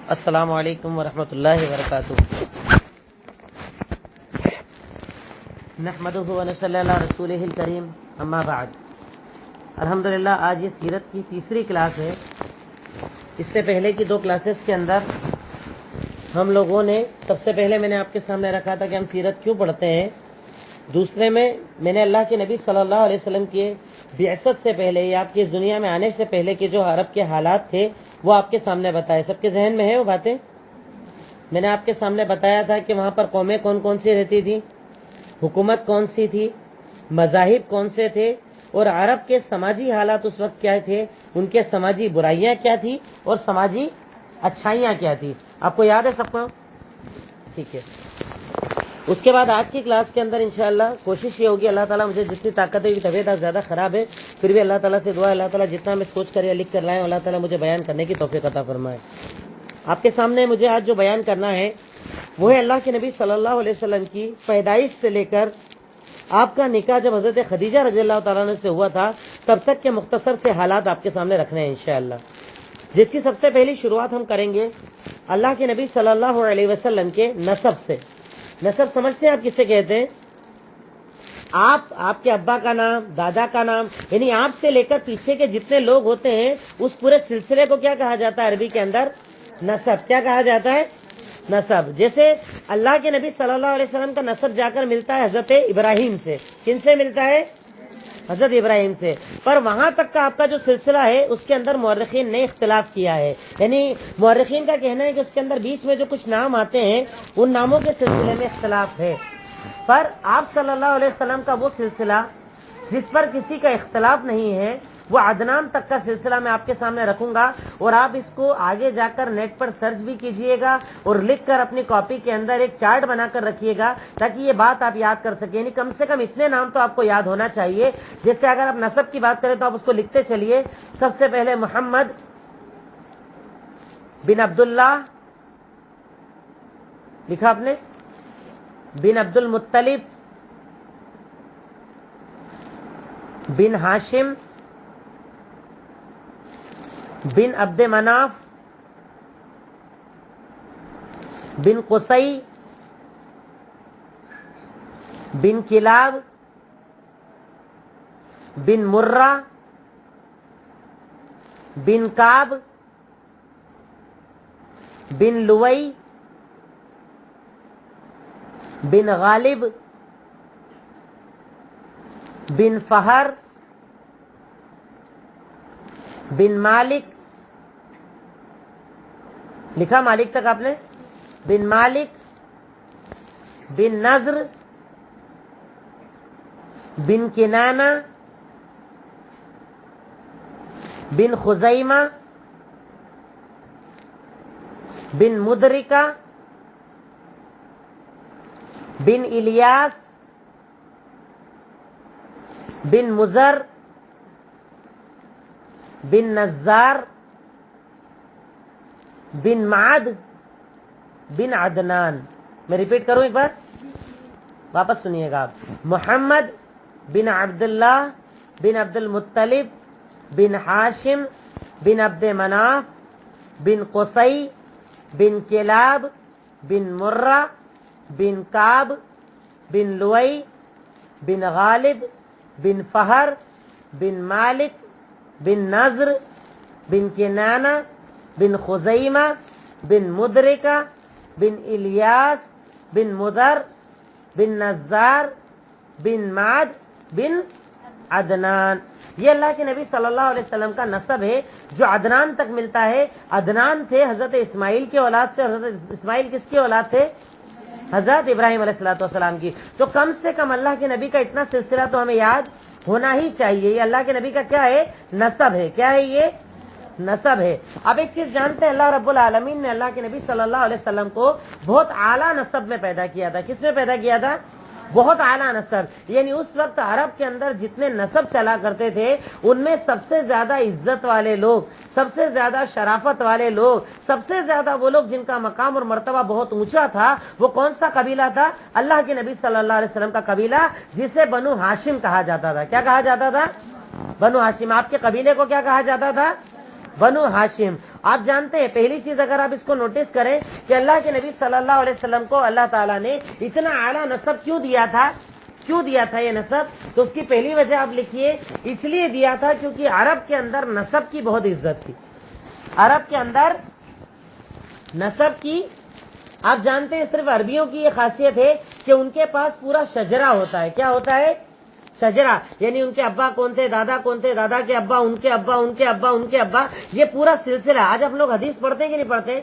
السلام علیکم ورحمۃ اللہ وبرکاتہ۔ نحمدہ ونصلی علی رسولہ الکریم، اما بعد۔ الحمدللہ آج یہ سیرت کی تیسری کلاس ہے۔ اس سے پہلے کی 2 کلاسز کے اندر ہم لوگوں نے سب سے پہلے میں نے آپ کے سامنے رکھا تھا کہ ہم سیرت کیوں پڑھتے ہیں۔ دوسرے میں نے اللہ کے نبی صلی اللہ علیہ وسلم کے بعثت سے پہلے یا آپ کی اس دنیا میں آنے سے پہلے کے جو عرب کے حالات تھے وہ آپ کے سامنے بتائے۔ سب کے ذہن میں ہے وہ باتیں؟ میں نے آپ کے سامنے بتایا تھا کہ وہاں پر قومیں کون کون سی رہتی تھی، حکومت کون سی تھی، مذاہب کون سے تھے، اور عرب کے سماجی حالات اس وقت کیا تھے، ان کے سماجی برائیاں کیا تھی اور سماجی اچھائیاں کیا تھی۔ آپ کو یاد ہے سب کو؟ ٹھیک ہے۔ اس کے بعد آج کی کلاس کے اندر انشاءاللہ کوشش یہ ہوگی، اللہ تعالیٰ مجھے جتنی طاقت ہے، طبیعت آج زیادہ خراب ہے، پھر بھی اللہ تعالیٰ سے دعا، اللہ تعالیٰ جتنا میں سوچ کر یا لکھ کر لائیں، اللہ تعالیٰ مجھے بیان کرنے کی توفیق عطا فرمائے۔ آپ کے سامنے مجھے آج جو بیان کرنا ہے وہ ہے اللہ کے نبی صلی اللہ علیہ وسلم کی پیدائش سے لے کر آپ کا نکاح جب حضرت خدیجہ رضی اللہ تعالیٰ عنہ سے ہوا تھا تب تک کے مختصر سے حالات آپ کے سامنے رکھنے ہیں انشاءاللہ، جس کی سب سے پہلی شروعات ہم کریں گے اللہ کے نبی صلی اللہ علیہ وسلم کے نسب سے۔ نسب سمجھتے ہیں آپ کسے کہتے ہیں؟ آپ کے ابا کا نام، دادا کا نام، یعنی آپ سے لے کر پیچھے کے جتنے لوگ ہوتے ہیں اس پورے سلسلے کو کیا کہا جاتا ہے عربی کے اندر؟ نسب۔ کیا کہا جاتا ہے؟ نسب۔ جیسے اللہ کے نبی صلی اللہ علیہ وسلم کا نسب جا کر ملتا ہے حضرت ابراہیم سے۔ کن سے ملتا ہے؟ حضرت ابراہیم سے۔ پر وہاں تک کا آپ کا جو سلسلہ ہے اس کے اندر مورخین نے اختلاف کیا ہے، یعنی مورخین کا کہنا ہے کہ اس کے اندر بیچ میں جو کچھ نام آتے ہیں ان ناموں کے سلسلے میں اختلاف ہے، پر آپ صلی اللہ علیہ وسلم کا وہ سلسلہ جس پر کسی کا اختلاف نہیں ہے وہ عدنان تک کا سلسلہ میں آپ کے سامنے رکھوں گا، اور آپ اس کو آگے جا کر نیٹ پر سرچ بھی کیجئے گا اور لکھ کر اپنی کاپی کے اندر ایک چارٹ بنا کر رکھیے گا تاکہ یہ بات آپ یاد کر سکیں، یعنی کم سے کم اتنے نام تو آپ کو یاد ہونا چاہیے۔ جیسے اگر آپ نسب کی بات کریں تو آپ اس کو لکھتے چلیے۔ سب سے پہلے محمد بن عبداللہ لکھا آپ نے، بن عبد المطلب، بن ہاشم، بن عبد مناف، بن قصی، بن کلاب، بن مرہ، بن کعب، بن لوئی، بن غالب، بن فہر، بن مالک، لکھا مالک تک آپ نے، بن مالک، بن نضر، بن کنانہ، بن خزیمہ، بن مدرکہ، بن الیاس، بن مزر، بن نزار، بن معد، بن عدنان۔ میں ریپیٹ کروں ایک بار، واپس سنیے گا آپ۔ محمد بن عبداللہ بن عبد المطلب بن ہاشم بن عبد مناف بن قصی بن کلاب بن مرہ بن کعب بن لوئی بن غالب بن فہر بن مالک بن نضر بن کنانہ بن خزیمہ بن مدرکہ بن الیاس بن مدر بن نزار بن معد بن عدنان۔ یہ اللہ کے نبی صلی اللہ علیہ وسلم کا نسب ہے جو عدنان تک ملتا ہے۔ عدنان تھے حضرت اسماعیل کے اولاد سے، حضرت اسماعیل کس کی اولاد تھے؟ حضرت ابراہیم علیہ السلام کی۔ تو کم سے کم اللہ کے نبی کا اتنا سلسلہ تو ہمیں یاد ہونا ہی چاہیے۔ یہ اللہ کے نبی کا کیا ہے؟ نسب ہے۔ کیا ہے یہ؟ نسب ہے۔ اب ایک چیز جانتے ہیں، اللہ رب العالمین نے اللہ کے نبی صلی اللہ علیہ وسلم کو بہت اعلیٰ نسب میں پیدا کیا تھا۔ کس میں پیدا کیا تھا؟ بہت اعلیٰ نسب، یعنی اس وقت عرب کے اندر جتنے نسب چلا کرتے تھے ان میں سب سے زیادہ عزت والے لوگ، سب سے زیادہ شرافت والے لوگ، سب سے زیادہ وہ لوگ جن کا مقام اور مرتبہ بہت اونچا تھا، وہ کون سا قبیلہ تھا؟ اللہ کے نبی صلی اللہ علیہ وسلم کا قبیلہ، جسے بنو ہاشم کہا جاتا تھا۔ کیا کہا جاتا تھا؟ بنو ہاشم۔ آپ کے قبیلے کو کیا کہا جاتا تھا؟ بنو ہاشم۔ آپ جانتے ہیں پہلی چیز اگر آپ اس کو نوٹس کریں کہ اللہ کے نبی صلی اللہ علیہ وسلم کو اللہ تعالیٰ نے اتنا اعلیٰ نسب کیوں دیا تھا یہ نسب؟ تو اس کی پہلی وجہ آپ لکھیے، اس لیے دیا تھا کیونکہ عرب کے اندر نسب کی بہت عزت تھی. عرب کے اندر نسب کی، آپ جانتے ہیں صرف عربیوں کی یہ خاصیت ہے کہ ان کے پاس پورا شجرہ ہوتا ہے. کیا ہوتا ہے؟ شجرہ. یعنی ان کے ابا کون تھے، دادا کون تھے، دادا کے ابا، ان کے ابا، ان کے ابا، ان کے ابا، یہ پورا سلسلہ. آج ہم لوگ حدیث پڑھتے ہیں کہ نہیں پڑھتے؟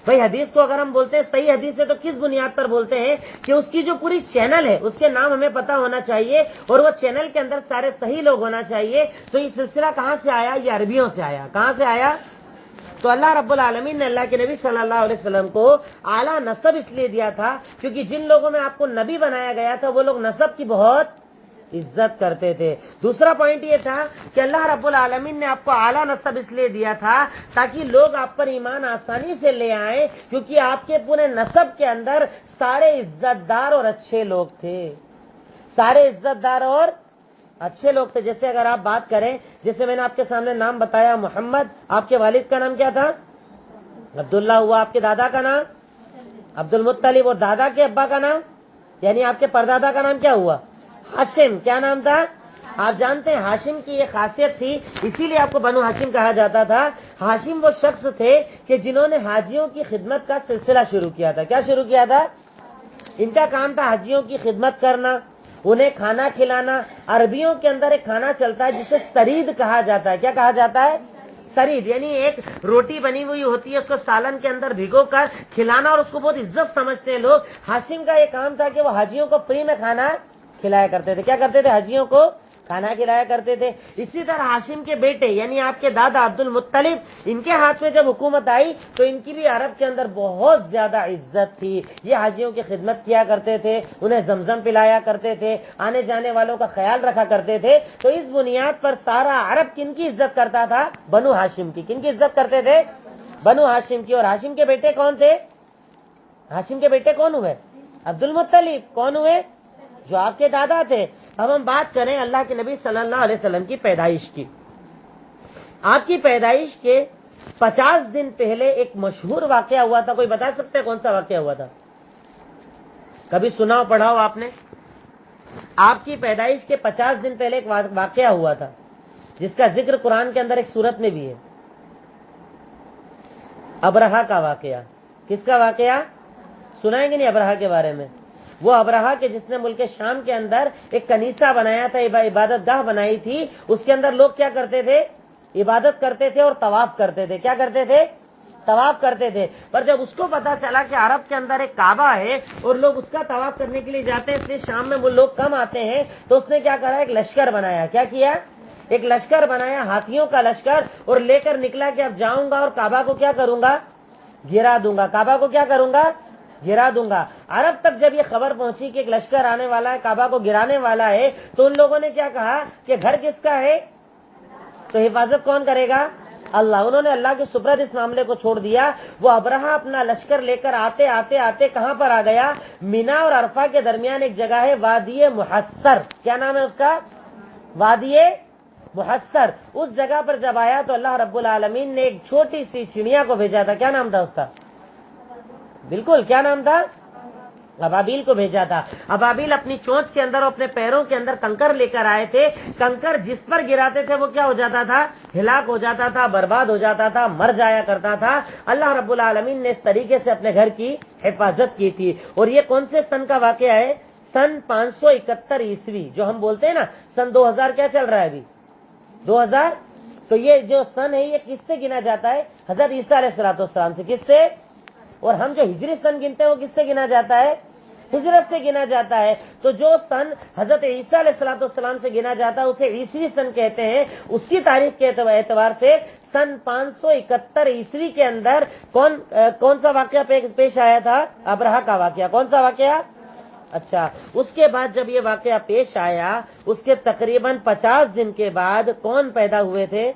بھائی حدیث کو اگر ہم بولتے ہیں صحیح حدیث ہے تو کس بنیاد پر بولتے ہیں؟ کہ اس کی جو پوری چینل ہے اس کے نام ہمیں پتا ہونا چاہیے اور وہ چینل کے اندر سارے صحیح لوگ ہونا چاہیے. تو یہ سلسلہ کہاں سے آیا؟ یہ عربیوں سے آیا. کہاں سے آیا؟ تو اللہ رب العالمین نے اللہ کے نبی صلی اللہ علیہ وسلم کو اعلیٰ نسب اس لیے دیا تھا کیونکہ جن لوگوں میں آپ کو نبی بنایا گیا تھا وہ لوگ نسب کی بہت عزت کرتے تھے. دوسرا پوائنٹ یہ تھا کہ اللہ رب العالمین نے آپ کو اعلیٰ نسب اس لیے دیا تھا تاکہ لوگ آپ پر ایمان آسانی سے لے آئیں، کیونکہ آپ کے پورے نسب کے اندر سارے عزت دار اور اچھے لوگ تھے. سارے عزت دار اور اچھے لوگ تھے. جیسے اگر آپ بات کریں، جیسے میں نے آپ کے سامنے نام بتایا محمد، آپ کے والد کا نام کیا تھا؟ عبداللہ ہوا. آپ کے دادا کا نام عبد المطلب، اور دادا کے ابا کا نام یعنی آپ کے پردادا کا نام کیا ہوا؟ ہاشم. کیا نام تھا؟ آپ جانتے ہیں ہاشم کی یہ خاصیت تھی، اسی لیے آپ کو بنو ہاشم کہا جاتا تھا. ہاشم وہ شخص تھے کہ جنہوں نے حاجیوں کی خدمت کا سلسلہ شروع کیا تھا. کیا شروع کیا تھا؟ ان کا کام تھا حاجیوں کی خدمت کرنا، انہیں کھانا کھلانا. عربیوں کے اندر ایک کھانا چلتا ہے جسے سرید کہا جاتا ہے. کیا کہا جاتا ہے؟ سرید. یعنی ایک روٹی بنی ہوئی ہوتی ہے، اس کو سالن کے اندر بھگو کر کھلانا، اور اس کو بہت عزت سمجھتے ہیں لوگ. ہاشم کا یہ کام تھا کہ وہ حاجیوں کو فری میں کھانا کھلایا کرتے تھے. کیا کرتے تھے؟ حاجیوں کو کھانا کھلایا کرتے تھے. اسی طرح ہاشم کے بیٹے یعنی آپ کے دادا عبد المطلب، ان کے ہاتھ میں جب حکومت آئی تو ان کی بھی عرب کے اندر بہت زیادہ عزت تھی. یہ حاجیوں کی خدمت کیا کرتے تھے، انہیں زمزم پلایا کرتے تھے، آنے جانے والوں کا خیال رکھا کرتے تھے. تو اس بنیاد پر سارا عرب کن کی عزت کرتا تھا؟ بنو ہاشم کی. کن کی عزت کرتے تھے؟ بنو ہاشم کی. اور ہاشم کے بیٹے کون تھے؟ ہاشم کے بیٹے کون ہوئے؟ عبد المطلب. کون ہوئے؟ جو آپ کے دادا تھے. اب ہم بات کریں اللہ کے نبی صلی اللہ علیہ وسلم کی پیدائش کی. آپ کی پیدائش کے 50 دن پہلے ایک مشہور واقعہ ہوا تھا. کوئی بتا سکتے کون سا واقعہ ہوا تھا؟ کبھی سنا ہو، پڑھا ہو آپ نے؟ آپ کی پیدائش کے 50 دن پہلے ایک واقعہ ہوا تھا جس کا ذکر قرآن کے اندر ایک سورت میں بھی ہے. ابرہا کا واقعہ. کس کا واقعہ؟ سنائیں گے نہیں ابرہا کے بارے میں؟ وہ ابرہا کے جس نے ملک شام کے اندر ایک کنیسہ بنایا تھا، عبادت گاہ بنائی تھی. اس کے اندر لوگ کیا کرتے تھے؟ عبادت کرتے تھے اور طواف کرتے تھے. کیا کرتے تھے؟ طواف کرتے تھے. پر جب اس کو پتا چلا کہ عرب کے اندر ایک کعبہ ہے اور لوگ اس کا طواف کرنے کے لیے جاتے ہیں، اس لیے شام میں وہ لوگ کم آتے ہیں، تو اس نے کیا کرا؟ ایک لشکر بنایا. کیا کیا؟ ایک لشکر بنایا، ہاتھیوں کا لشکر، اور لے کر نکلا کہ اب جاؤں گا اور کعبہ کو کیا کروں گا؟ گرا دوں گا. کعبہ کو کیا کروں گا؟ گرا دوں گا. عرب تک جب یہ خبر پہنچی کہ ایک لشکر آنے والا ہے، کعبہ کو گرانے والا ہے، تو ان لوگوں نے کیا کہا کہ گھر کس کا ہے؟ تو حفاظت کون کرے گا؟ اللہ. انہوں نے اللہ کے سپرد اس معاملے کو چھوڑ دیا. وہ ابرہا اپنا لشکر لے کر آتے آتے آتے کہاں پر آ گیا؟ مینا اور عرفہ کے درمیان ایک جگہ ہے وادی محصر. کیا نام ہے اس کا؟ وادی محصر. اس جگہ پر جب آیا تو اللہ رب العالمین نے ایک چھوٹی سی چڑیا کو بھیجا تھا. کیا نام تھا اس کا؟ بالکل، کیا نام تھا؟ ابابیل کو بھیجا تھا. ابابیل اپنی چونچ کے اندر اور اپنے پیروں کے اندر کنکر لے کر آئے تھے. کنکر جس پر گراتے تھے وہ کیا ہو جاتا تھا؟ ہلاک ہو جاتا تھا، برباد ہو جاتا تھا، مر جایا کرتا تھا. اللہ رب العالمین نے اس طریقے سے اپنے گھر کی حفاظت کی تھی. اور یہ کون سے سن کا واقعہ ہے؟ سن 571 عیسوی. جو ہم بولتے ہیں نا سن 2000 کیا چل رہا ہے ابھی؟ 2000. تو یہ جو سن ہے یہ کس سے گنا جاتا ہے؟ حضرت عیسیٰ علیہ السلام سے. کس سے؟ اور ہم جو ہجری سن گنتے ہیں وہ کس سے گنا جاتا ہے؟ ہجرت سے گنا جاتا ہے. تو جو سن حضرت عیسیٰ علیہ السلام سے گنا جاتا ہے اسے عیسوی سن کہتے ہیں. اس کی تاریخ کے اعتبار سے سن 571 عیسوی کے اندر کون سا واقعہ پیش آیا تھا؟ ابرہا کا واقعہ. کون سا واقعہ؟ اچھا. اس کے بعد جب یہ واقعہ پیش آیا اس کے تقریباً 50 دن کے بعد کون پیدا ہوئے تھے؟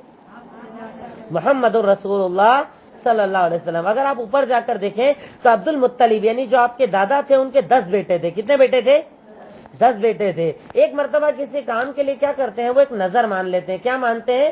محمد الرسول اللہ صلی اللہ علیہ وسلم. اگر آپ اوپر جا کر دیکھیں تو عبد المطلب یعنی جو آپ کے دادا تھے ان کے 10 بیٹے تھے. کتنے بیٹے تھے؟ 10 بیٹے تھے. ایک مرتبہ کسی کام کے لیے کیا کرتے ہیں؟ وہ ایک نظر مان لیتے ہیں. کیا مانتے ہیں؟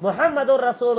محمد الرسول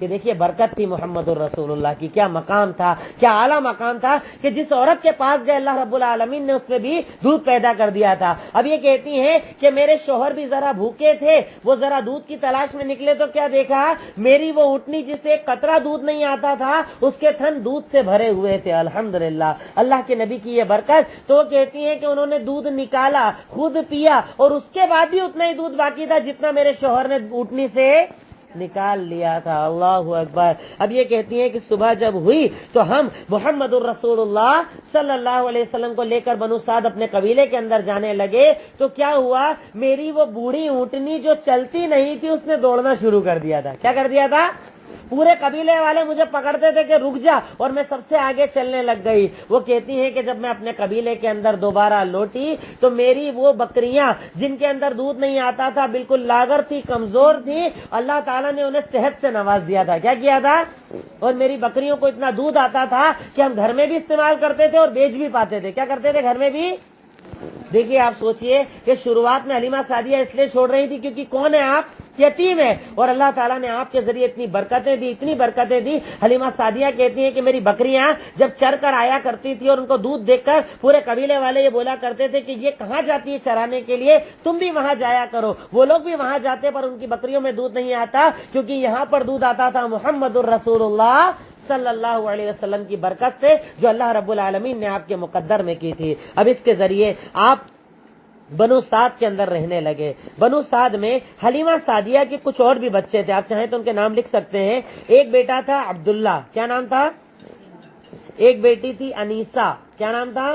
کہ دیکھیے برکت تھی محمد الرسول اللہ کی, کیا مقام تھا, کیا اعلیٰ مقام تھا کہ جس عورت کے پاس گئے اللہ رب العالمین نے اس میں بھی دودھ پیدا کر دیا تھا. اب یہ کہتی ہیں کہ میرے شوہر بھی ذرا بھوکے تھے, وہ ذرا دودھ کی تلاش میں نکلے تو کیا دیکھا, میری وہ اونٹنی جسے ایک قطرہ دودھ نہیں آتا تھا اس کے تھن دودھ سے بھرے ہوئے تھے. الحمدللہ اللہ کے نبی کی یہ برکت. تو وہ کہتی ہیں کہ انہوں نے دودھ نکالا, خود پیا, اور اس کے بعد بھی اتنا ہی دودھ باقی تھا جتنا میرے شوہر نے اونٹنی سے نکال لیا تھا. اللہ اکبر. اب یہ کہتی ہیں کہ صبح جب ہوئی تو ہم محمد الرسول اللہ صلی اللہ علیہ وسلم کو لے کر بنو سعد اپنے قبیلے کے اندر جانے لگے تو کیا ہوا, میری وہ بوڑھی اونٹنی جو چلتی نہیں تھی اس نے دوڑنا شروع کر دیا تھا. کیا کر دیا تھا, پورے قبیلے والے مجھے پکڑتے تھے کہ رک جا, اور میں سب سے آگے چلنے لگ گئی. وہ کہتی ہیں کہ جب میں اپنے قبیلے کے اندر دوبارہ لوٹی تو میری وہ بکریاں جن کے اندر دودھ نہیں آتا تھا, بالکل لاغر تھی, کمزور تھی, اللہ تعالیٰ نے انہیں صحت سے نواز دیا تھا. کیا کیا تھا, اور میری بکریوں کو اتنا دودھ آتا تھا کہ ہم گھر میں بھی استعمال کرتے تھے اور بیچ بھی پاتے تھے. کیا کرتے تھے, گھر میں بھی. دیکھیے آپ سوچئے کہ شروعات میں حلیمہ سعدیہ اس لیے چھوڑ رہی تھی کیونکہ کون ہے آپ, یتیم ہے, اور اللہ تعالیٰ نے آپ کے ذریعے اتنی برکتیں دی, اتنی برکتیں دی. حلیمہ سعدیہ کہتی ہیں کہ میری بکریاں جب چر کر آیا کرتی تھی اور ان کو دودھ دیکھ کر پورے قبیلے والے یہ بولا کرتے تھے کہ یہ کہاں جاتی ہے چرانے کے لیے, تم بھی وہاں جایا کرو. وہ لوگ بھی وہاں جاتے پر ان کی بکریوں میں دودھ نہیں آتا کیونکہ یہاں پر دودھ آتا تھا محمد الرسول اللہ صلی اللہ علیہ وسلم کی برکت سے, جو اللہ رب العالمین نے آپ کے مقدر میں کی تھی. اب اس کے ذریعے آپ بنو سعد کے اندر رہنے لگے. بنو سعد میں حلیمہ سعدیہ کے کچھ اور بھی بچے تھے, آپ چاہیں تو ان کے نام لکھ سکتے ہیں. ایک بیٹا تھا عبداللہ, کیا نام تھا, ایک بیٹی تھی انیسہ, کیا نام تھا,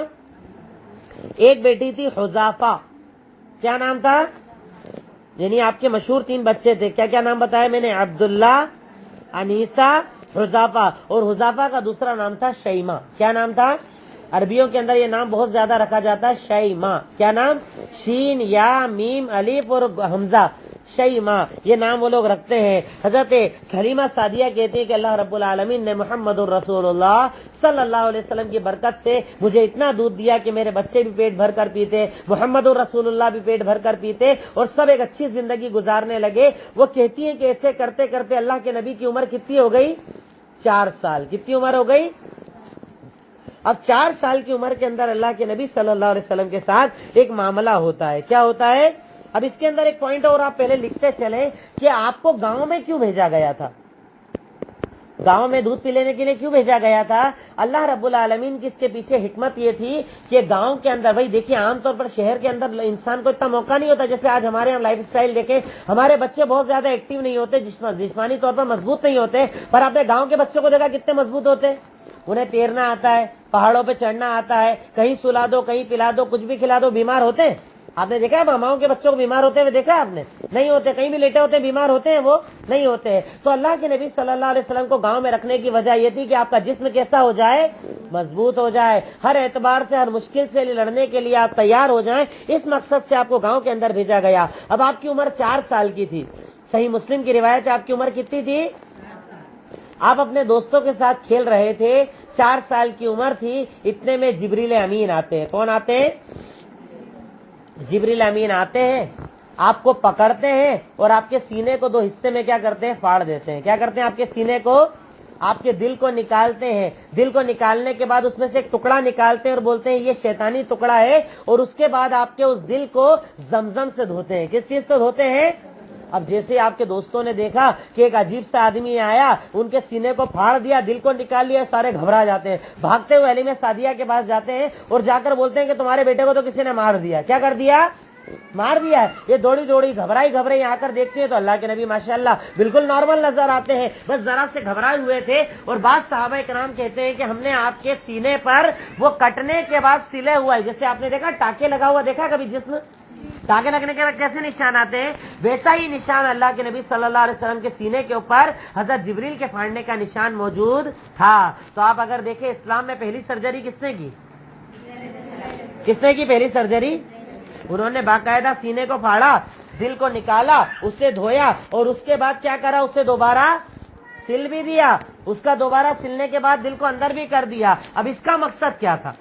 ایک بیٹی تھی حذافہ, کیا نام تھا, یعنی آپ کے مشہور 3 بچے تھے. کیا کیا نام بتایا میں نے, عبداللہ, انیسہ, حذافہ. اور حذافہ کا دوسرا نام تھا شیمہ. کیا نام تھا, عربیوں کے اندر یہ نام بہت زیادہ رکھا جاتا ہے, شیمہ. کیا نام, شین یا میم الف اور حمزہ, شیمہ, یہ نام وہ لوگ رکھتے ہیں. حضرت حلیمہ سعدیہ کہتے ہیں کہ اللہ رب العالمین نے محمد الرسول اللہ صلی اللہ علیہ وسلم کی برکت سے مجھے اتنا دودھ دیا کہ میرے بچے بھی پیٹ بھر کر پیتے, محمد الرسول اللہ بھی پیٹ بھر کر پیتے, اور سب ایک اچھی زندگی گزارنے لگے. وہ کہتی ہیں کہ ایسے کرتے کرتے اللہ کے نبی کی عمر کتنی ہو گئی, 4 سال. کتنی عمر ہو گئی, اب 4 سال کی عمر کے اندر اللہ کے نبی صلی اللہ علیہ وسلم کے ساتھ ایک معاملہ ہوتا ہے. کیا ہوتا ہے, اب اس کے اندر ایک پوائنٹ اور آپ پہلے لکھتے چلیں کہ آپ کو گاؤں میں کیوں بھیجا گیا تھا, گاؤں میں دودھ پی لینے کے لیے کیوں بھیجا گیا تھا. اللہ رب العالمین کی اس کے پیچھے حکمت یہ تھی کہ گاؤں کے اندر, بھائی دیکھیے عام طور پر شہر کے اندر انسان کو اتنا موقع نہیں ہوتا, جیسے آج ہمارے یہاں لائف اسٹائل دیکھیں, ہمارے بچے بہت زیادہ ایکٹیو نہیں ہوتے, جسمانی طور پر مضبوط نہیں ہوتے, پر آپ نے گاؤں کے بچوں کو دیکھا کتنے مضبوط ہوتے, انہیں تیرنا آتا ہے, پہاڑوں پہ چڑھنا آتا ہے, کہیں سلا دو, کہیں پلا دو, کچھ بھی کھلا دو, بیمار ہوتے ہیں. آپ نے دیکھا ہے ماماؤں کے بچوں کو بیمار ہوتے ہوئے دیکھا ہے آپ نے, نہیں ہوتے, کہیں بھی لیٹے ہوتے ہیں, بیمار ہوتے ہیں, وہ نہیں ہوتے. تو اللہ کے نبی صلی اللہ علیہ وسلم کو گاؤں میں رکھنے کی وجہ یہ تھی کہ آپ کا جسم کیسا ہو جائے, مضبوط ہو جائے, ہر اعتبار سے, ہر مشکل سے لڑنے کے لیے آپ تیار ہو جائیں. اس مقصد سے آپ کو گاؤں کے اندر بھیجا گیا. اب آپ کی عمر 4 سال کی تھی. صحیح مسلم کی روایت ہے, آپ کی عمر کتنی تھی, آپ اپنے دوستوں کے ساتھ کھیل رہے تھے, 4 سال کی عمر تھی. اتنے میں جبریل امین آتے ہیں. کون آتے ہیں, جبریل امین آتے ہیں, آپ کو پکڑتے ہیں اور آپ کے سینے کو 2 حصے میں کیا کرتے ہیں, پھاڑ دیتے ہیں. کیا کرتے ہیں, آپ کے سینے کو, آپ کے دل کو نکالتے ہیں. دل کو نکالنے کے بعد اس میں سے ایک ٹکڑا نکالتے ہیں اور بولتے ہیں یہ شیطانی ٹکڑا ہے, اور اس کے بعد آپ کے اس دل کو زمزم سے دھوتے ہیں. کس چیز سے دھوتے ہیں, اب جیسے آپ کے دوستوں نے دیکھا کہ ایک عجیب سا آدمی آیا, ان کے سینے کو پھاڑ دیا, دل کو نکال لیا, سارے گھبرا جاتے ہیں, بھاگتے ہوئے حلیمہ سعدیہ کے پاس جاتے ہیں اور جا کر بولتے ہیں کہ تمہارے بیٹے کو تو کسی نے مار دیا. کیا کر دیا, مار دیا. یہ دوڑی دوڑی گھبرائی آ کر دیکھتے ہیں تو اللہ کے نبی ماشاءاللہ بالکل نارمل نظر آتے ہیں, بس ذرا سے گھبرائے ہوئے تھے. اور بعض صحابہ کرام کہتے ہیں کہ ہم نے آپ کے سینے پر وہ کٹنے کے بعد سلے ہوا ہے, جیسے آپ نے دیکھا ٹاکے لگا ہوا, دیکھا کبھی جسم ٹانکے لگنے کے بعد کیسے نشان آتے ہیں, ویسا ہی نشان اللہ کے نبی صلی اللہ علیہ وسلم کے سینے کے اوپر حضرت جبریل کے پھاڑنے کا نشان موجود تھا. تو آپ اگر دیکھیں اسلام میں پہلی سرجری کس نے کی, کس نے کی پہلی سرجری, انہوں نے باقاعدہ سینے کو پھاڑا, دل کو نکالا, اسے دھویا, اور اس کے بعد کیا کرا, اسے دوبارہ سل بھی دیا. اس کا دوبارہ سلنے کے بعد دل کو اندر بھی کر دیا. اب اس کا مقصد کیا تھا,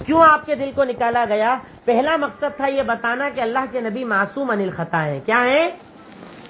کیوں آپ کے دل کو نکالا گیا؟ پہلا مقصد تھا یہ بتانا کہ اللہ کے نبی معصوم عن الخطا ہیں. کیا ہیں,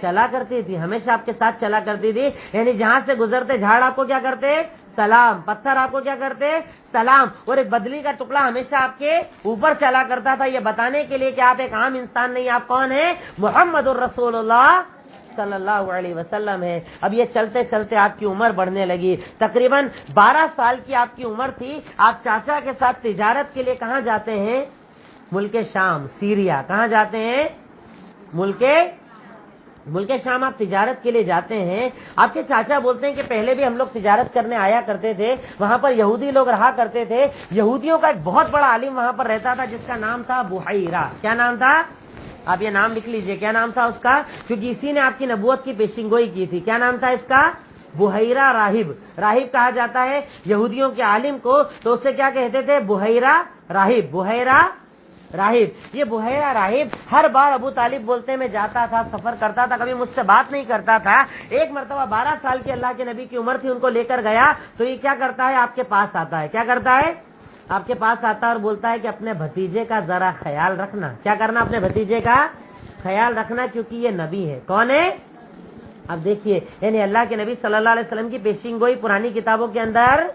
چلا کرتی تھی, ہمیشہ آپ کے ساتھ چلا کرتی تھی. یعنی جہاں سے گزرتے جھاڑ آپ کو کیا کرتے, سلام. پتھر آپ کو کیا کرتے, سلام. اور ایک بدلی کا ٹکڑا ہمیشہ آپ کے اوپر چلا کرتا تھا, یہ بتانے کے لیے کہ آپ ایک عام انسان نہیں, آپ کون ہیں, محمد الرسول اللہ صلی اللہ علیہ وسلم ہے. اب یہ چلتے چلتے آپ کی عمر بڑھنے لگی, تقریباً 12 سال کی آپ کی عمر تھی. آپ چاچا کے ساتھ تجارت کے لیے کہاں جاتے ہیں, ملک شام, سیریا. کہاں جاتے ہیں, ملک شام آپ تجارت کے لیے جاتے ہیں. آپ کے چاچا بولتے ہیں کہ پہلے بھی ہم لوگ تجارت کرنے آیا کرتے تھے, وہاں پر یہودی لوگ رہا کرتے تھے. یہودیوں کا ایک بہت بڑا عالم وہاں پر رہتا تھا جس کا نام تھا بحیرہ. کیا نام تھا, آپ یہ نام لکھ لیجئے, کیا نام تھا اس کا, کیونکہ اسی نے آپ کی نبوت کی پیشن گوئی کی تھی. کیا نام تھا اس کا, بحیرہ راہب. راہب کہا جاتا ہے یہودیوں کے عالم کو, تو اسے کیا کہتے تھے, بحیرہ راہب. بحیرہ راہب. یہ بحیرہ راہب ہر بار ابو طالب بولتے میں جاتا تھا, سفر کرتا تھا, کبھی مجھ سے بات نہیں کرتا تھا. ایک مرتبہ 12 سال کے اللہ کے نبی کی عمر تھی, ان کو لے کر گیا, تو یہ کیا کرتا ہے, آپ کے پاس آتا ہے. کیا کرتا ہے, آپ کے پاس آتا ہے اور بولتا ہے کہ اپنے بھتیجے کا ذرا خیال رکھنا. کیا کرنا, اپنے بھتیجے کا خیال رکھنا, کیونکہ یہ نبی ہے. کون ہے, اب دیکھیے, یعنی اللہ کے نبی صلی اللہ علیہ وسلم کی پیشین گوئی پرانی کتابوں کے اندر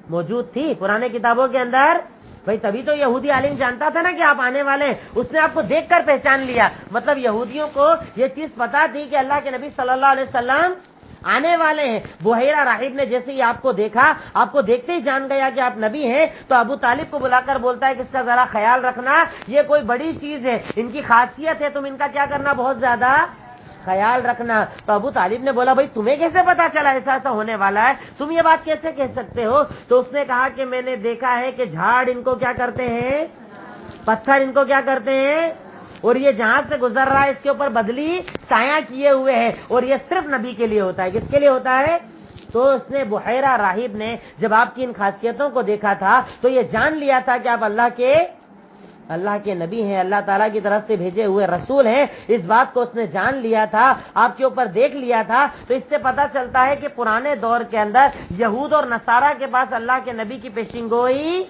موجود تھی. پرانے کتابوں کے اندر بھائی تبھی تو یہودی عالم جانتا تھا نا کہ آپ آنے والے ہیں, اس نے آپ کو دیکھ کر پہچان لیا. مطلب یہودیوں کو یہ چیز پتا تھی کہ اللہ کے نبی صلی اللہ علیہ وسلم آنے والے ہیں. بحیرہ راہب نے جیسے ہی آپ کو دیکھا, آپ کو دیکھتے ہی جان گیا کہ آپ نبی ہیں, تو ابو طالب کو بلا کر بولتا ہے کہ اس کا ذرا خیال رکھنا, یہ کوئی بڑی چیز ہے, ان کی خاصیت ہے, تم ان کا کیا کرنا, بہت زیادہ خیال رکھنا. تو ابو طالب نے بولا, بھائی تمہیں کیسے پتا چلا ایسا ایسا ہونے والا ہے, تم یہ بات کیسے کہہ سکتے ہو؟ تو اس نے کہا کہ میں نے دیکھا ہے کہ جھاڑ ان کو کیا کرتے ہیں, پتھر ان کو کیا کرتے ہیں, اور یہ جہاں سے گزر رہا ہے اس کے اوپر بدلی سایہ کیے ہوئے ہے, اور یہ صرف نبی کے لیے ہوتا ہے. کس کے لیے ہوتا ہے؟ تو اس نے بحیرہ راہب نے جب آپ کی ان خاصیتوں کو دیکھا تھا تو یہ جان لیا تھا کہ آپ اللہ کے نبی ہیں, اللہ تعالیٰ کی طرف سے بھیجے ہوئے رسول ہیں. اس بات کو اس نے جان لیا تھا, آپ کے اوپر دیکھ لیا تھا. تو اس سے پتا چلتا ہے کہ پرانے دور کے اندر یہود اور نصارہ کے پاس اللہ کے نبی کی پیشین گوئی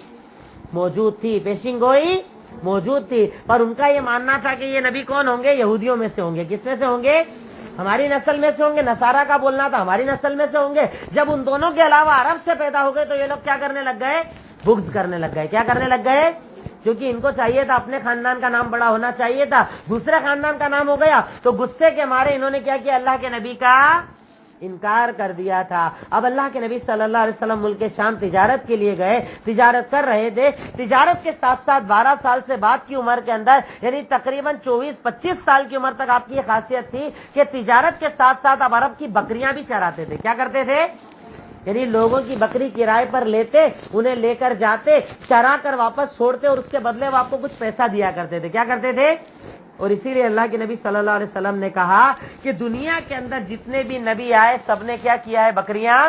موجود تھی, پیشین گوئی موجود تھی. پر ان کا یہ ماننا تھا کہ یہ نبی کون ہوں گے, یہودیوں میں سے ہوں گے. کس میں سے ہوں گے, ہماری نسل میں سے ہوں گے. نصارہ کا بولنا تھا ہماری نسل میں سے ہوں گے. جب ان دونوں کے علاوہ عرب سے پیدا ہو گئے تو یہ لوگ کیا کرنے لگ گئے, بغض کرنے لگ گئے. کیا کرنے لگ گئے, کیونکہ ان کو چاہیے تھا اپنے خاندان کا نام بڑا ہونا چاہیے تھا, دوسرے خاندان کا نام ہو گیا, تو غصے کے مارے انہوں نے کیا کیا, اللہ کے نبی کا انکار کر دیا تھا. اب اللہ کے نبی صلی اللہ علیہ وسلم ملک شام تجارت کے لیے گئے, تجارت کر رہے تھے. تجارت کے ساتھ ساتھ 12 سال سے بعد کی عمر کے اندر, یعنی تقریباً 24-25 سال کی عمر تک آپ کی یہ خاصیت تھی کہ تجارت کے ساتھ ساتھ آپ عرب کی بکریاں بھی چراتے تھے. کیا کرتے تھے, یعنی لوگوں کی بکری کرائے پر لیتے, انہیں لے کر جاتے, چرا کر واپس چھوڑتے, اور اس کے بدلے وہ آپ کو کچھ پیسہ دیا کرتے تھے. کیا کرتے تھے, اور اسی لیے اللہ کے نبی صلی اللہ علیہ وسلم نے کہا کہ دنیا کے اندر جتنے بھی نبی آئے سب نے کیا کیا ہے, بکریاں,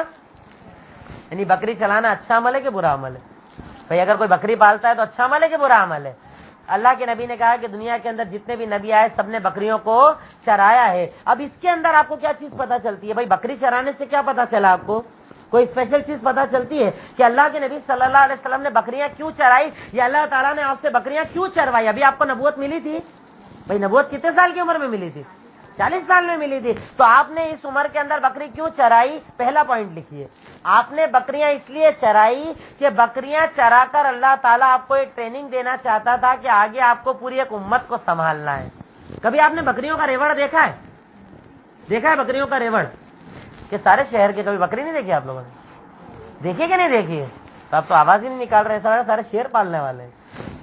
یعنی بکری چلانا اچھا عمل ہے کہ برا عمل ہے؟ بھائی اگر کوئی بکری پالتا ہے تو اچھا عمل ہے کہ برا عمل ہے؟ اللہ کے نبی نے کہا کہ دنیا کے اندر جتنے بھی نبی آئے سب نے بکریوں کو چرایا ہے. اب اس کے اندر آپ کو کیا چیز پتا چلتی ہے, بھائی بکری چرانے سے کیا پتا چلا آپ کو, کوئی اسپیشل چیز پتا چلتی ہے کہ اللہ کے نبی صلی اللہ علیہ وسلم نے بکریاں کیوں چرائی, یا اللہ تعالیٰ نے آپ سے بکریاں کیوں چروائی؟ ابھی آپ کو نبوت ملی تھی, بھائی نبوت کتنے سال کی عمر میں ملی تھی, 40 سال میں ملی تھی, تو آپ نے اس عمر کے اندر بکری کیوں چرائی؟ پہلا پوائنٹ لکھیے, آپ نے بکریاں اس لیے چرائی کہ بکریاں چرا کر اللہ تعالیٰ آپ کو ایک ٹریننگ دینا چاہتا تھا کہ آگے آپ کو پوری ایک امت کو سنبھالنا ہے. کبھی آپ نے بکریوں کا ریوڑ دیکھا ہے, دیکھا ہے بکریوں کا ریوڑ, کہ سارے شہر کے کبھی بکری نہیں دیکھی آپ لوگوں نے, دیکھی کہ نہیں دیکھی؟ تو آپ تو آواز ہی نہیں نکال رہے, سارے شیر پالنے والے.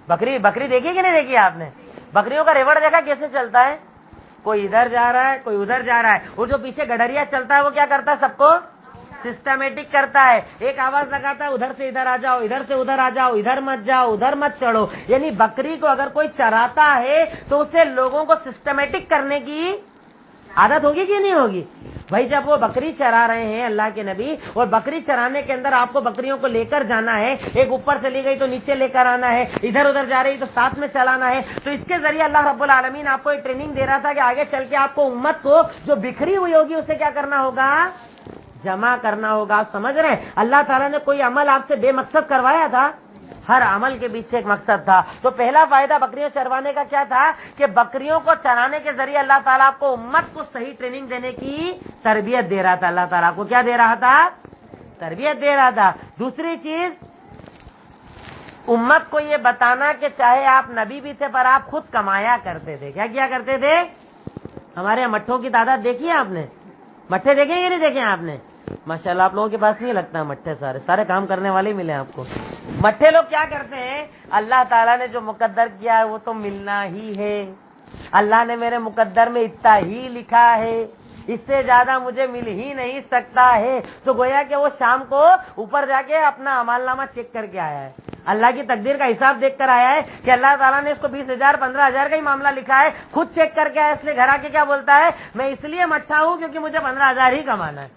بکری دیکھی کہ نہیں دیکھی آپ نے؟ بکریوں کا ریوڑ دیکھا کیسے چلتا ہے, کوئی ادھر جا رہا ہے, کوئی ادھر جا رہا ہے, اور جو پیچھے گڈریا چلتا ہے وہ کیا کرتا ہے, سب کو سسٹمیٹک کرتا ہے, ایک آواز لگاتا ہے, ادھر سے ادھر آ جاؤ, ادھر سے ادھر آ جاؤ, ادھر مت جاؤ, ادھر مت چڑھو. یعنی بکری کو اگر کوئی چراتا ہے تو اسے لوگوں کو سسٹمیٹک کرنے کی عادت ہوگی کہ نہیں ہوگی؟ بھائی جب وہ بکری چرا رہے ہیں اللہ کے نبی, اور بکری چرانے کے اندر آپ کو بکریوں کو لے کر جانا ہے, ایک اوپر چلی گئی تو نیچے لے کر آنا ہے, ادھر ادھر جا رہی تو ساتھ میں چلانا ہے, تو اس کے ذریعے اللہ رب العالمین آپ کو ایک ٹریننگ دے رہا تھا کہ آگے چل کے آپ کو امت کو جو بکھری ہوئی ہوگی اسے کیا کرنا ہوگا, جمع کرنا ہوگا. سمجھ رہے ہیں؟ اللہ تعالیٰ نے کوئی عمل آپ سے بے مقصد کروایا تھا؟ ہر عمل کے پیچھے ایک مقصد تھا. تو پہلا فائدہ بکریوں چروانے کا کیا تھا کہ بکریوں کو چرانے کے ذریعے اللہ تعالیٰ آپ کو امت کو صحیح ٹریننگ دینے کی تربیت دے رہا تھا. اللہ تعالیٰ کو کیا دے رہا تھا؟ تربیت دے رہا تھا. دوسری چیز امت کو یہ بتانا کہ چاہے آپ نبی بھی تھے پر آپ خود کمایا کرتے تھے. کیا کیا کرتے تھے؟ ہمارے یہاں مٹھوں کی تعداد دیکھی ہے آپ نے؟ مٹھے دیکھیں یا نہیں دیکھیں آپ نے؟ ماشاءاللہ آپ لوگوں کے پاس نہیں لگتا مٹھے، سارے کام کرنے والے ملے آپ کو. مٹھے لوگ کیا کرتے ہیں؟ اللہ تعالیٰ نے جو مقدر کیا ہے وہ تو ملنا ہی ہے. اللہ نے میرے مقدر میں اتنا ہی لکھا ہے، اس سے زیادہ مجھے مل ہی نہیں سکتا ہے. تو گویا کہ وہ شام کو اوپر جا کے اپنا عمل نامہ چیک کر کے آیا ہے، اللہ کی تقدیر کا حساب دیکھ کر آیا ہے کہ اللہ تعالیٰ نے اس کو 20,000 15,000 کا ہی معاملہ لکھا ہے. خود چیک کر کے آیا، اس لیے گھر آ کے کیا بولتا ہے؟ میں اس لیے مٹھا ہوں کیونکہ مجھے 15,000 ہی کمانا ہے.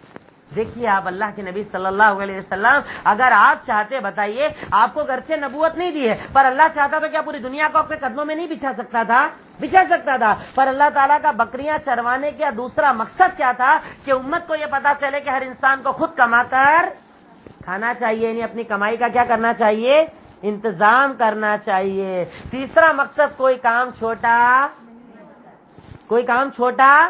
دیکھیے آپ اللہ کے نبی صلی اللہ علیہ وسلم، اگر آپ چاہتے بتائیے، آپ کو گھر سے نبوت نہیں دی ہے پر اللہ چاہتا تو کیا پوری دنیا کو آپ کے قدموں میں نہیں بچھا سکتا تھا؟ بچھا سکتا تھا. پر اللہ تعالیٰ کا بکریاں چروانے کا دوسرا مقصد کیا تھا کہ امت کو یہ پتا چلے کہ ہر انسان کو خود کما کر کھانا چاہیے، یعنی اپنی کمائی کا کیا کرنا چاہیے؟ انتظام کرنا چاہیے. تیسرا مقصد کوئی کام چھوٹا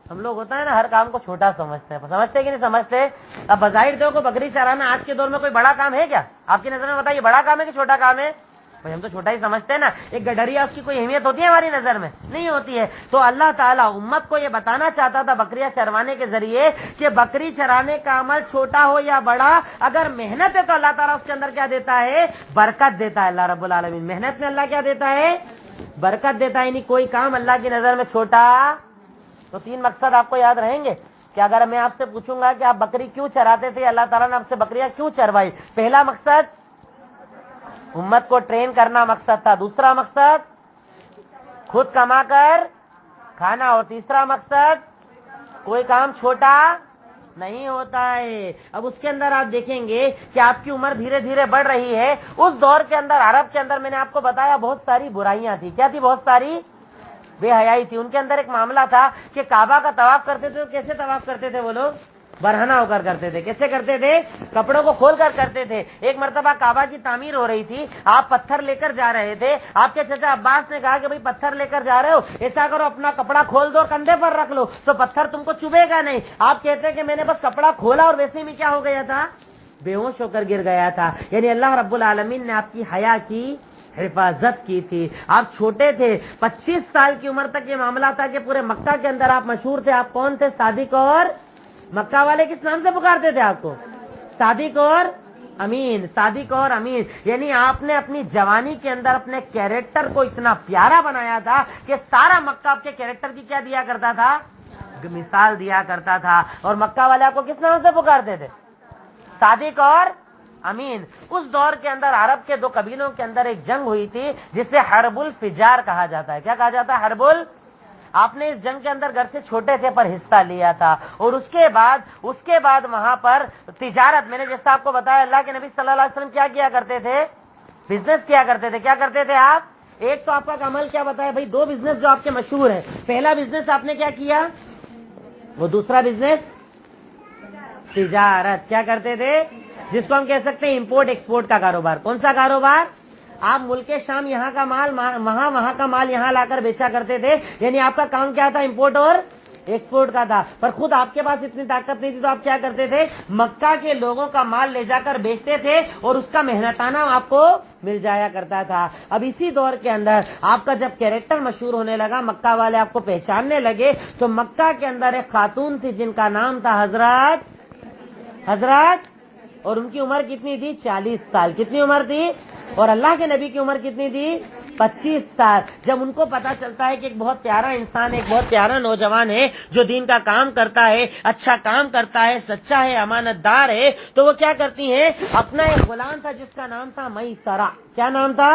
ہم لوگ ہوتا ہے نا، ہر کام کو چھوٹا سمجھتے ہیں کہ نہیں سمجھتے؟ اب بظاہر دیکھو بکری چرانا آج کے دور میں کوئی بڑا کام ہے کیا؟ آپ کی نظر میں بتائیے بڑا کام ہے کہ چھوٹا کام ہے؟ ہم تو چھوٹا ہی سمجھتے ہیں نا. ایک گڈریا، اس کی کوئی اہمیت ہوتی ہے ہماری نظر میں؟ نہیں ہوتی ہے. تو اللہ تعالیٰ امت کو یہ بتانا چاہتا تھا بکریاں چروانے کے ذریعے کہ بکری چرانے کا عمل چھوٹا ہو یا بڑا، اگر محنت ہے تو اللہ تعالیٰ اس کے اندر کیا دیتا ہے؟ برکت دیتا ہے. اللہ رب العالمین محنت میں اللہ کیا دیتا ہے؟ برکت دیتا ہے. یعنی کوئی کام اللہ کی نظر میں چھوٹا. تو 3 مقصد آپ کو یاد رہیں گے کہ اگر میں آپ سے پوچھوں گا کہ آپ بکری کیوں چراتے تھے، اللہ تعالیٰ نے آپ سے بکریاں کیوں چروائی؟ پہلا مقصد امت کو ٹرین کرنا مقصد تھا. دوسرا مقصد خود کما کر کھانا. اور تیسرا مقصد کوئی کام چھوٹا نہیں ہوتا ہے. اب اس کے اندر آپ دیکھیں گے کہ آپ کی عمر دھیرے دھیرے بڑھ رہی ہے. اس دور کے اندر عرب کے اندر میں نے آپ کو بتایا بہت ساری برائیاں تھی. کیا تھی؟ بہت ساری بے حیائی تھی. ان کے اندر ایک معاملہ تھا کہ کعبہ کا طواف کرتے تھے. کیسے طواف کرتے تھے وہ لوگ؟ برہنہ ہو کر کرتے تھے. کیسے کرتے تھے؟ کپڑوں کو کھول کر کرتے تھے. ایک مرتبہ کعبہ کی تعمیر ہو رہی تھی، آپ پتھر لے کر جا رہے تھے. آپ کے چچا عباس نے کہا کہ بھئی پتھر لے کر جا رہے ہو، ایسا کرو اپنا کپڑا کھول دو اور کندھے پر رکھ لو تو پتھر تم کو چبھے گا نہیں. آپ کہتے ہیں کہ میں نے بس کپڑا کھولا اور ویسے میں کیا ہو گیا تھا؟ بے ہوش ہو کر گر گیا تھا. یعنی اللہ رب العالمین نے آپ کی حیا کی حفاظت کی تھی. آپ چھوٹے تھے، 25 سال کی عمر تک یہ معاملہ تھا کہ پورے مکہ کے اندر آپ مشہور تھے. آپ کون تھے؟ صادق. اور مکہ والے کس نام سے پکارتے تھے آپ کو؟ صادق اور امین. صادق اور امین. یعنی آپ نے اپنی جوانی کے اندر اپنے کیریکٹر کو اتنا پیارا بنایا تھا کہ سارا مکہ آپ کے کیریکٹر کی کیا دیا کرتا تھا؟ مثال دیا کرتا تھا. اور مکہ والے آپ کو کس نام سے پکارتے تھے؟ صادق اور امین. اس دور کے اندر عرب کے 2 قبیلوں کے اندر ایک جنگ ہوئی تھی جسے حرب الفجار کہا جاتا ہے. کیا کہا جاتا ہے؟ حرب آپ نے اس جنگ کے اندر گھر سے چھوٹے تھے پر حصہ لیا تھا. اور اس کے بعد وہاں پر تجارت، میں نے جیسا آپ کو بتایا اللہ کے نبی صلی اللہ علیہ وسلم کیا کرتے تھے؟ بزنس کیا کرتے تھے. کیا کرتے تھے آپ؟ ایک تو آپ کا عمل کیا بتایا بھائی؟ 2 بزنس جو آپ کے مشہور ہیں. پہلا بزنس آپ نے کیا کیا؟ وہ دوسرا بزنس تجارت. کیا کرتے تھے؟ جس کو ہم کہہ سکتے ہیں امپورٹ ایکسپورٹ کا کاروبار. کون سا کاروبار؟ آپ ملک شام یہاں کا مال وہاں کا مال یہاں لا کر بیچا کرتے تھے. یعنی آپ کا کام کیا تھا؟ امپورٹ اور ایکسپورٹ کا تھا. پر خود آپ کے پاس اتنی طاقت نہیں تھی تو آپ کیا کرتے تھے؟ مکہ کے لوگوں کا مال لے جا کر بیچتے تھے اور اس کا محنتانہ آپ کو مل جایا کرتا تھا. اب اسی دور کے اندر آپ کا جب کیریکٹر مشہور ہونے لگا، مکہ والے آپ کو پہچاننے لگے، تو مکہ کے اندر ایک خاتون تھی جن کا نام تھا حضرت اور ان کی عمر کتنی تھی؟ 40 سال. کتنی عمر تھی؟ اور اللہ کے نبی کی عمر کتنی تھی؟ 25 سال. جب ان کو پتا چلتا ہے کہ ایک بہت پیارا انسان ہے، ایک بہت پیارا نوجوان ہے جو دین کا کام کرتا ہے، اچھا کام کرتا ہے، سچا ہے، امانت دار ہے، تو وہ کیا کرتی ہیں؟ اپنا ایک غلام تھا جس کا نام تھا میسرہ. کیا نام تھا؟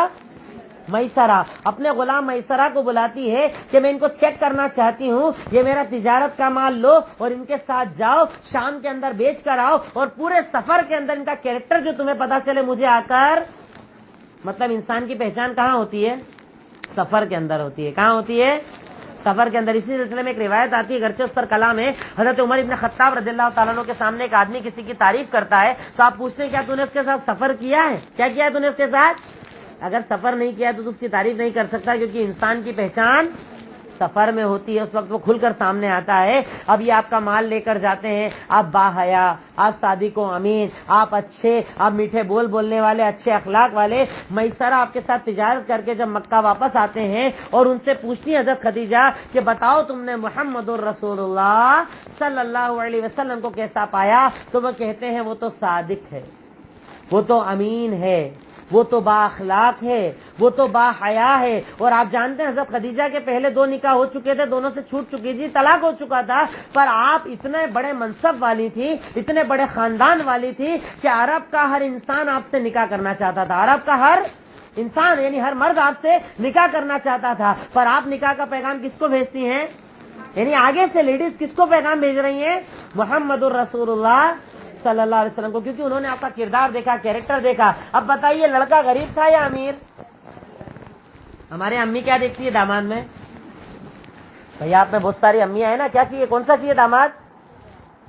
میسرہ. اپنے غلام میسرہ کو بلاتی ہے کہ میں ان کو چیک کرنا چاہتی ہوں، یہ میرا تجارت کا مال لو اور ان کے ساتھ جاؤ، شام کے اندر بیچ کر آؤ، اور پورے سفر کے اندر ان کا کیریکٹر جو تمہیں پتا چلے مجھے آ کر. مطلب انسان کی پہچان کہاں ہوتی ہے؟ سفر کے اندر ہوتی ہے. کہاں ہوتی ہے؟ سفر کے اندر. اسی سلسلے میں ایک روایت آتی ہے, گرچہ اس پر کلام ہے. حضرت عمر ابن خطاب رضی اللہ تعالیٰ عنہ کے سامنے ایک آدمی کسی کی تعریف کرتا ہے تو آپ پوچھتے ہیں کیا تو نے اس کے ساتھ سفر کیا ہے, کیا کیا ہے تو نے اس کے ساتھ؟ اگر سفر نہیں کیا تو اس کی تعریف نہیں کر سکتا, کیونکہ انسان کی پہچان سفر میں ہوتی ہے, اس وقت وہ کھل کر سامنے آتا ہے. اب یہ آپ کا مال لے کر جاتے ہیں, آپ باحیا, آپ صادق و امین, آپ اچھے, آپ میٹھے بول بولنے والے, اچھے اخلاق والے. میسرہ آپ کے ساتھ تجارت کر کے جب مکہ واپس آتے ہیں اور ان سے پوچھتی ہیں حضرت خدیجہ کہ بتاؤ تم نے محمد الرسول اللہ صلی اللہ علیہ وسلم کو کیسا پایا, تو وہ کہتے ہیں وہ تو صادق ہے, وہ تو امین ہے, وہ تو با اخلاق ہے, وہ تو با حیا ہے. اور آپ جانتے ہیں حضرت خدیجہ کے پہلے 2 نکاح ہو چکے تھے, دونوں سے چھوٹ چکی تھی, طلاق ہو چکا تھا, پر آپ اتنے بڑے منصب والی تھی, اتنے بڑے خاندان والی تھی کہ عرب کا ہر انسان آپ سے نکاح کرنا چاہتا تھا. عرب کا ہر انسان یعنی ہر مرد آپ سے نکاح کرنا چاہتا تھا. پر آپ نکاح کا پیغام کس کو بھیجتی ہیں, یعنی آگے سے لیڈیز کس کو پیغام بھیج رہی ہیں؟ محمد الرسول اللہ صلی اللہ علیہ وسلم کو, کیونکہ انہوں نے آپ کا کردار دیکھا, کیریکٹر دیکھا. اب بتائیے لڑکا غریب تھا یا امیر؟ ہمارے امی کیا دیکھتی ہے داماد میں؟ بھیا آپ میں بہت ساری امیاں ہیں نا, کیا چاہیے, کون سا چاہیے داماد؟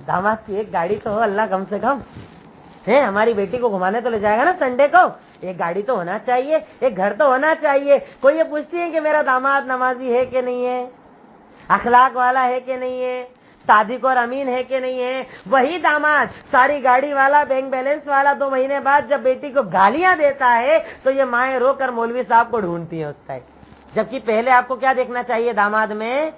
داماد کی ایک گاڑی تو ہو اللہ کم سے کم ہے, ہماری بیٹی کو گھمانے تو لے جائے گا نا سنڈے کو, ایک گاڑی تو ہونا چاہیے, ایک گھر تو ہونا چاہیے. کوئی یہ پوچھتی ہے کہ میرا داماد نمازی ہے کہ نہیں ہے, اخلاق والا ہے کہ نہیں ہے, صادق اور امین ہے کہ نہیں ہے؟ وہی داماد ساری گاڑی والا, بینک بیلنس والا, 2 مہینے بعد جب بیٹی کو گالیاں دیتا ہے تو یہ مائیں رو کر مولوی صاحب کو ڈھونڈتی ہیں اس ٹائم. جبکہ پہلے آپ کو کیا دیکھنا چاہیے داماد میں؟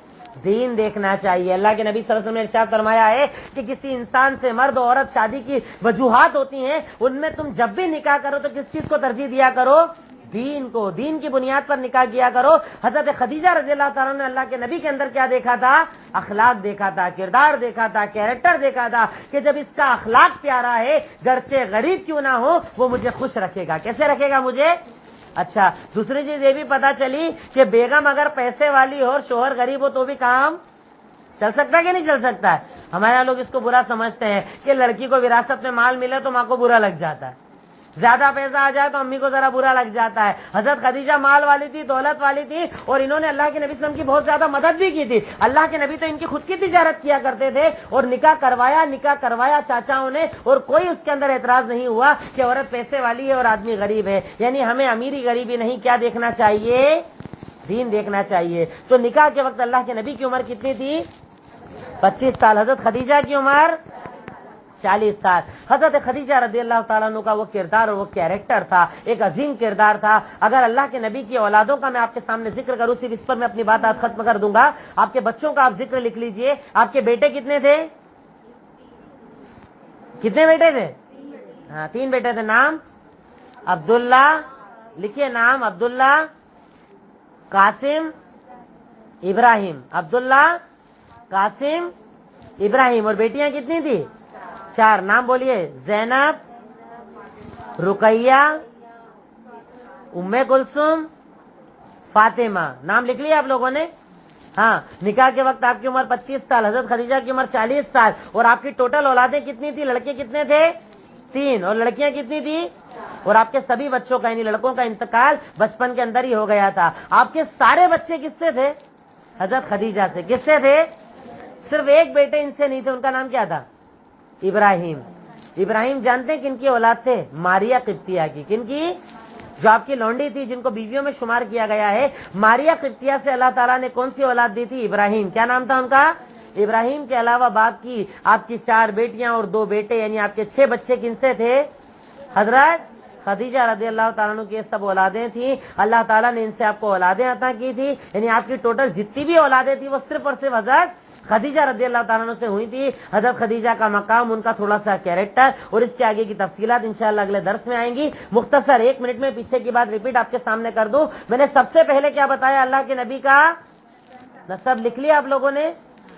دین دیکھنا چاہیے. اللہ کے نبی صلی اللہ علیہ وسلم نے ارشاد فرمایا ہے کہ کسی انسان سے مرد و عورت شادی کی وجوہات ہوتی ہیں, ان میں تم جب بھی نکاح کرو تو کس چیز کو ترجیح دیا کرو؟ دین کو. دین کی بنیاد پر نکاح کیا کرو. حضرت خدیجہ رضی اللہ تعالیٰ نے اللہ کے نبی کے اندر کیا دیکھا تھا؟ اخلاق دیکھا تھا, کردار دیکھا تھا, کیریکٹر دیکھا تھا کہ جب اس کا اخلاق پیارا ہے, گرچہ غریب کیوں نہ ہو, وہ مجھے خوش رکھے گا. کیسے رکھے گا مجھے؟ اچھا, دوسری چیز یہ بھی پتا چلی کہ بیگم اگر پیسے والی ہو اور شوہر غریب ہو تو بھی کام چل سکتا ہے کہ نہیں چل سکتا ہے؟ ہمارے لوگ اس کو برا سمجھتے ہیں کہ لڑکی کو وراثت میں مال ملے تو ماں کو برا لگ جاتا ہے, زیادہ پیسہ آ جائے تو امی کو ذرا برا لگ جاتا ہے. حضرت خدیجہ مال والی تھی, دولت والی تھی, اور انہوں نے اللہ کے نبی صلی اللہ علیہ وسلم کی بہت زیادہ مدد بھی کی تھی. اللہ کے نبی تو ان کی خود کی تجارت کیا کرتے تھے, اور نکاح کروایا چاچاؤں نے, اور کوئی اس کے اندر اعتراض نہیں ہوا کہ عورت پیسے والی ہے اور آدمی غریب ہے. یعنی ہمیں امیری غریبی نہیں, کیا دیکھنا چاہیے؟ دین دیکھنا چاہیے. تو نکاح کے وقت اللہ کے نبی کی عمر کتنی تھی؟ 25 سال. حضرت خدیجہ کی عمر 40 سال. حضرت خدیجہ رضی اللہ تعالیٰ عنہ کا وہ کردار اور وہ کیریکٹر تھا, ایک عظیم کردار تھا. اگر اللہ کے نبی کی اولادوں کا میں آپ کے سامنے ذکر کروں, صرف اس پر میں اپنی بات آج ختم کر دوں گا. آپ کے بچوں کا آپ ذکر لکھ لیجئے. آپ کے بیٹے کتنے تھے؟ کتنے بیٹے تھے؟ ہاں 3 بیٹے تھے. نام؟ عبداللہ, لکھیے نام, عبداللہ, قاسم, ابراہیم. عبداللہ, قاسم, ابراہیم. اور بیٹیاں کتنی تھی؟ 4. نام بولیے. زینب, رقیہ, ام کلثوم, فاطمہ. نام لکھ لیا آپ لوگوں نے؟ ہاں. نکاح کے وقت آپ کی عمر 25 سال, حضرت خدیجہ کی عمر 40 سال. اور آپ کی ٹوٹل اولادیں کتنی تھی؟ لڑکے کتنے تھے؟ 3. اور لڑکیاں کتنی تھی؟ اور آپ کے سبھی بچوں کا یعنی لڑکوں کا انتقال بچپن کے اندر ہی ہو گیا تھا. آپ کے سارے بچے کس سے تھے؟ حضرت خدیجہ سے. کس سے تھے؟ صرف ایک بیٹے ان سے نہیں تھے, ان کا نام کیا تھا؟ ابراہیم. ابراہیم جانتے ہیں کن کی اولاد تھے؟ ماریا قبطیہ کی. کن کی؟ جو آپ کی لونڈی تھی, جن کو بیویوں میں شمار کیا گیا ہے. ماریا قبطیہ سے اللہ تعالیٰ نے کون سی اولاد دی تھی؟ ابراہیم. کیا نام تھا ان کا؟ ابراہیم کے علاوہ باپ کی آپ کی 4 بیٹیاں اور 2 بیٹے, یعنی آپ کے 6 بچے کن سے تھے؟ حضرت خدیجہ رضی اللہ تعالیٰ عنہ کی یہ سب اولادیں تھیں. اللہ تعالیٰ نے ان سے آپ کو اولادیں عطا کی تھی, یعنی آپ کی ٹوٹل جتنی بھی اولادیں تھی وہ صرف اور صرف حضرت خدیجہ رضی اللہ تعالیٰ عنہ سے ہوئی تھی. حضرت خدیجہ کا مقام, ان کا تھوڑا سا کیریکٹر اور اس کے آگے کی تفصیلات انشاءاللہ اگلے درس میں آئیں گی. مختصر 1 منٹ میں پیچھے کی بات ریپیٹ آپ کے سامنے کر دوں. میں نے سب سے پہلے کیا بتایا؟ اللہ کے نبی کا نسب لکھ لیا آپ لوگوں نے.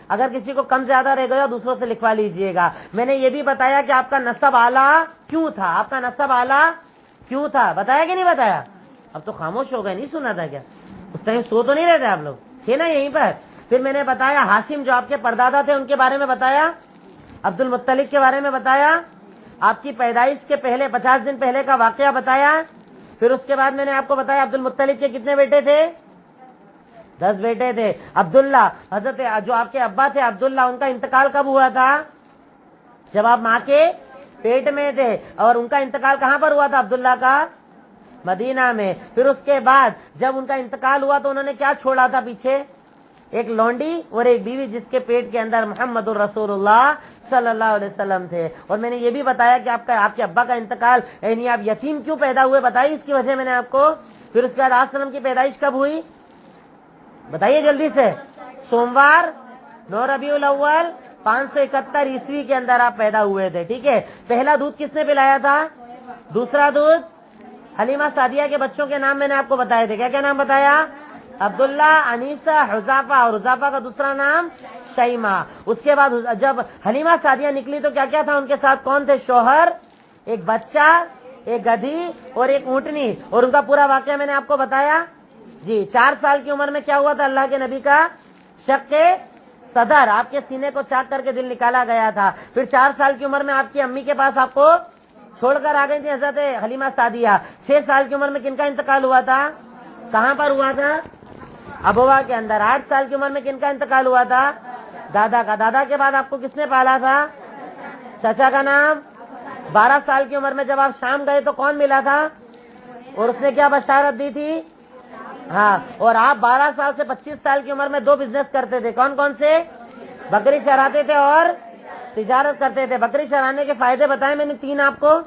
اگر کسی کو کم زیادہ رہ گیا دوسروں سے لکھوا لیجئے گا. میں نے یہ بھی بتایا کہ آپ کا نسب اعلیٰ کیوں تھا. آپ کا نسب اعلیٰ کیوں تھا؟ بتایا کہ نہیں بتایا؟ اب تو خاموش ہو گئے, نہیں سنا تھا کیا؟ اس ٹائم سو تو نہیں رہتے آپ لوگ, تھے نا یہیں پر. پھر میں نے بتایا ہاشم جو آپ کے پردادا تھے ان کے بارے میں بتایا, عبد المطلب کے بارے میں بتایا, آپ کی پیدائش کے پہلے 50 دن پہلے کا واقعہ بتایا. پھر اس کے بعد میں نے آپ کو بتایا عبد المطلب کے کتنے بیٹے تھے؟ 10 بیٹے تھے. عبداللہ حضرت جو آپ کے ابا تھے عبداللہ ان کا انتقال کب ہوا تھا؟ جب آپ ماں کے پیٹ میں تھے. اور ان کا انتقال کہاں پر ہوا تھا عبداللہ کا؟ مدینہ میں. پھر اس کے بعد جب ان کا انتقال ہوا تو انہوں نے کیا چھوڑا تھا پیچھے؟ ایک لونڈی اور ایک بیوی جس کے پیٹ کے اندر محمد الرسول اللہ صلی اللہ علیہ وسلم تھے. اور میں نے یہ بھی بتایا کہ آپ کے ابا کا انتقال یعنی آپ یتیم کیوں پیدا ہوئے بتائی، اس کی وجہ میں نے آپ کو. پھر اس کے بعد آپ وسلم کی پیدائش کب ہوئی بتائیے جلدی سے؟ سوموار 9 ربیع الاول 571 عیسوی کے اندر آپ پیدا ہوئے تھے. ٹھیک ہے. پہلا دودھ کس نے پلایا تھا؟ دوسرا دودھ حلیمہ سعدیہ کے بچوں کے نام میں نے آپ کو بتائے تھے. کیا کیا نام بتایا؟ عبداللہ، انیسہ، حذافہ، اور حذافہ کا دوسرا نام شیمہ. اس کے بعد جب حلیمہ سعدیہ نکلی تو کیا کیا تھا ان کے ساتھ؟ کون تھے؟ شوہر، ایک بچہ، ایک گدھی اور ایک اونٹنی. اور ان کا پورا واقعہ میں نے آپ کو بتایا. جی 4 سال کی عمر میں کیا ہوا تھا اللہ کے نبی کا؟ شق صدر، آپ کے سینے کو چاک کر کے دل نکالا گیا تھا. پھر 4 سال کی عمر میں آپ کی امی کے پاس آپ کو چھوڑ کر آ گئی تھی حضرت حلیمہ سعدیہ. 6 سال کی عمر میں کن کا انتقال ہوا تھا؟ کہاں پر ہوا تھا؟ ابوا کے اندر. 8 سال کی عمر میں کن کا انتقال ہوا تھا؟ دادا کا. دادا کے بعد آپ کو کس نے پالا تھا؟ چچا کا نام. 12 سال کی عمر میں جب آپ شام گئے تو کون ملا تھا اور اس نے کیا بشارت دی تھی؟ ہاں. اور آپ 12 سال سے 25 سال کی عمر میں 2 بزنس کرتے تھے. کون کون سے؟ بکری چراتے تھے اور تجارت کرتے تھے. بکری چرانے کے فائدے بتائے میں نے 3 آپ کو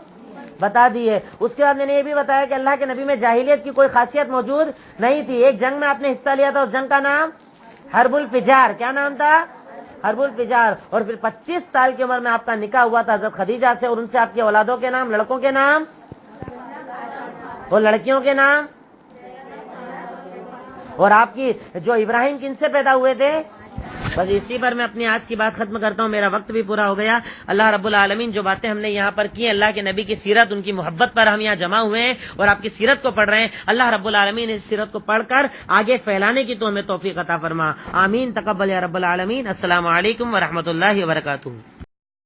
بتا دیے. اس کے بعد میں نے یہ بھی بتایا کہ اللہ کے نبی میں جاہلیت کی کوئی خاصیت موجود نہیں تھی. ایک جنگ میں آپ نے حصہ لیا تھا، اس جنگ کا نام حرب الفجار. کیا نام تھا؟ حرب الفجار. اور پھر 25 سال کی عمر میں آپ کا نکاح ہوا تھا حضرت خدیجہ سے، اور ان سے آپ کی اولادوں کے نام، لڑکوں کے نام اور لڑکیوں کے نام. اور آپ کی جو ابراہیم کن سے پیدا ہوئے تھے؟ بس اسی پر میں اپنی آج کی بات ختم کرتا ہوں. میرا وقت بھی پورا ہو گیا. اللہ رب العالمین جو باتیں ہم نے یہاں پر کی، اللہ کے نبی کی سیرت، ان کی محبت پر ہم یہاں جمع ہوئے ہیں اور آپ کی سیرت کو پڑھ رہے ہیں. اللہ رب العالمین اس سیرت کو پڑھ کر آگے پھیلانے کی تو ہمیں توفیق عطا فرما. آمین. تقبل یا رب العالمین. السلام علیکم ورحمۃ اللہ وبرکاتہ.